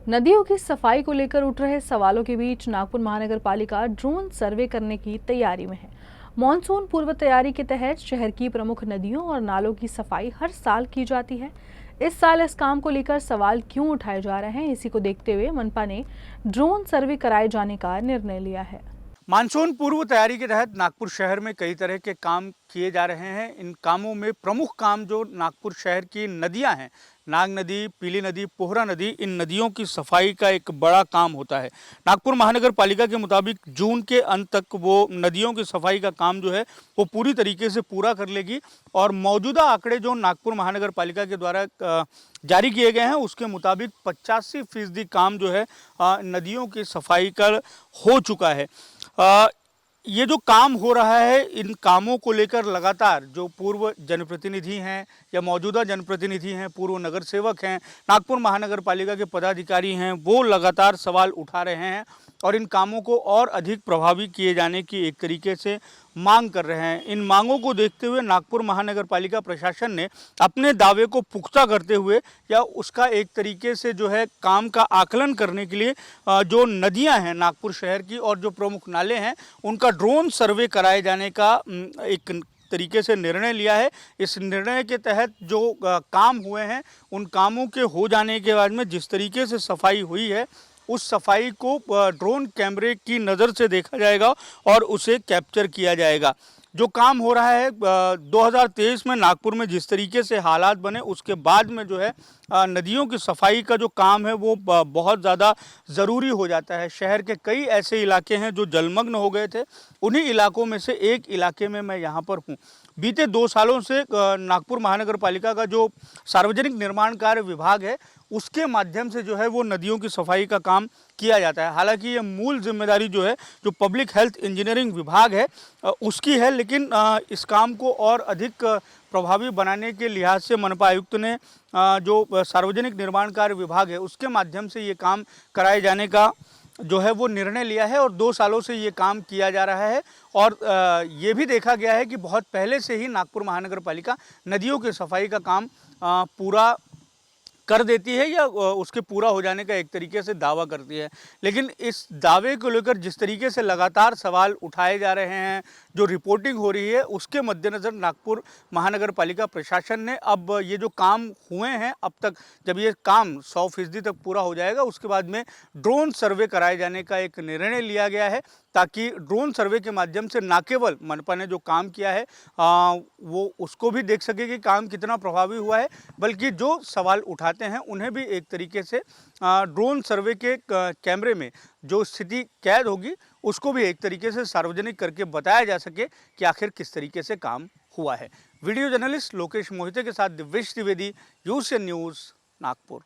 नदियों की सफाई को लेकर उठ रहे सवालों के बीच नागपुर महानगर पालिका ड्रोन सर्वे करने की तैयारी में है। मॉनसून पूर्व तैयारी के तहत शहर की प्रमुख नदियों और नालों की सफाई हर साल की जाती है। इस साल इस काम को लेकर सवाल क्यों उठाए जा रहे हैं, इसी को देखते हुए मनपा ने ड्रोन सर्वे कराए जाने का निर्णय लिया है। मानसून पूर्व तैयारी के तहत नागपुर शहर में कई तरह के काम किए जा रहे हैं। इन कामों में प्रमुख काम जो नागपुर शहर की नदियां हैं, नाग नदी, पीली नदी, पोहरा नदी, इन नदियों की सफाई का एक बड़ा काम होता है। नागपुर महानगर पालिका के मुताबिक जून के अंत तक वो नदियों की सफाई का काम जो है वो पूरी तरीके से पूरा कर लेगी। और मौजूदा आंकड़े जो नागपुर महानगर पालिका के द्वारा जारी किए गए हैं उसके मुताबिक 85% काम जो है नदियों की सफाई का हो चुका है। ये जो काम हो रहा है, इन कामों को लेकर लगातार जो पूर्व जनप्रतिनिधि हैं या मौजूदा जनप्रतिनिधि हैं, पूर्व नगर सेवक हैं, नागपुर महानगर पालिका के पदाधिकारी हैं, वो लगातार सवाल उठा रहे हैं और इन कामों को और अधिक प्रभावी किए जाने की एक तरीके से मांग कर रहे हैं। इन मांगों को देखते हुए नागपुर महानगर पालिका प्रशासन ने अपने दावे को पुख्ता करते हुए या उसका एक तरीके से जो है काम का आकलन करने के लिए जो नदियां हैं नागपुर शहर की और जो प्रमुख नाले हैं उनका ड्रोन सर्वे कराए जाने का एक तरीके से निर्णय लिया है। इस निर्णय के तहत जो काम हुए हैं उन कामों के हो जाने के बाद में जिस तरीके से सफाई हुई है उस सफाई को ड्रोन कैमरे की नज़र से देखा जाएगा और उसे कैप्चर किया जाएगा। जो काम हो रहा है 2023 में नागपुर में जिस तरीके से हालात बने उसके बाद में जो है नदियों की सफाई का जो काम है वो बहुत ज़्यादा ज़रूरी हो जाता है। शहर के कई ऐसे इलाके हैं जो जलमग्न हो गए थे, उन्हीं इलाकों में से एक इलाके में मैं यहाँ पर हूँ। बीते 2 सालों से नागपुर महानगर पालिका का जो सार्वजनिक निर्माण कार्य विभाग है उसके माध्यम से जो है वो नदियों की सफाई का काम किया जाता है। हालांकि ये मूल जिम्मेदारी जो है जो पब्लिक हेल्थ इंजीनियरिंग विभाग है उसकी है, लेकिन इस काम को और अधिक प्रभावी बनाने के लिहाज से मनपा आयुक्त ने जो सार्वजनिक निर्माण कार्य विभाग है उसके माध्यम से ये काम कराए जाने का जो है वो निर्णय लिया है और 2 सालों से ये काम किया जा रहा है। और ये भी देखा गया है कि बहुत पहले से ही नागपुर महानगर पालिका नदियों की सफाई का काम पूरा कर देती है या उसके पूरा हो जाने का एक तरीके से दावा करती है। लेकिन इस दावे को लेकर जिस तरीके से लगातार सवाल उठाए जा रहे हैं, जो रिपोर्टिंग हो रही है उसके मद्देनज़र नागपुर महानगर पालिका प्रशासन ने अब ये जो काम हुए हैं अब तक, जब ये काम 100% तक पूरा हो जाएगा उसके बाद में ड्रोन सर्वे कराए जाने का एक निर्णय लिया गया है ताकि ड्रोन सर्वे के माध्यम से न केवल मनपा ने जो काम किया है वो उसको भी देख सके कि काम कितना प्रभावी हुआ है, बल्कि जो सवाल उठाते हैं उन्हें भी एक तरीके से ड्रोन सर्वे के कैमरे में जो स्थिति कैद होगी उसको भी एक तरीके से सार्वजनिक करके बताया जा सके कि आखिर किस तरीके से काम हुआ है। वीडियो जर्नलिस्ट लोकेश मोहिते के साथ दिव्येश द्विवेदी, यूसीएन न्यूज़, नागपुर।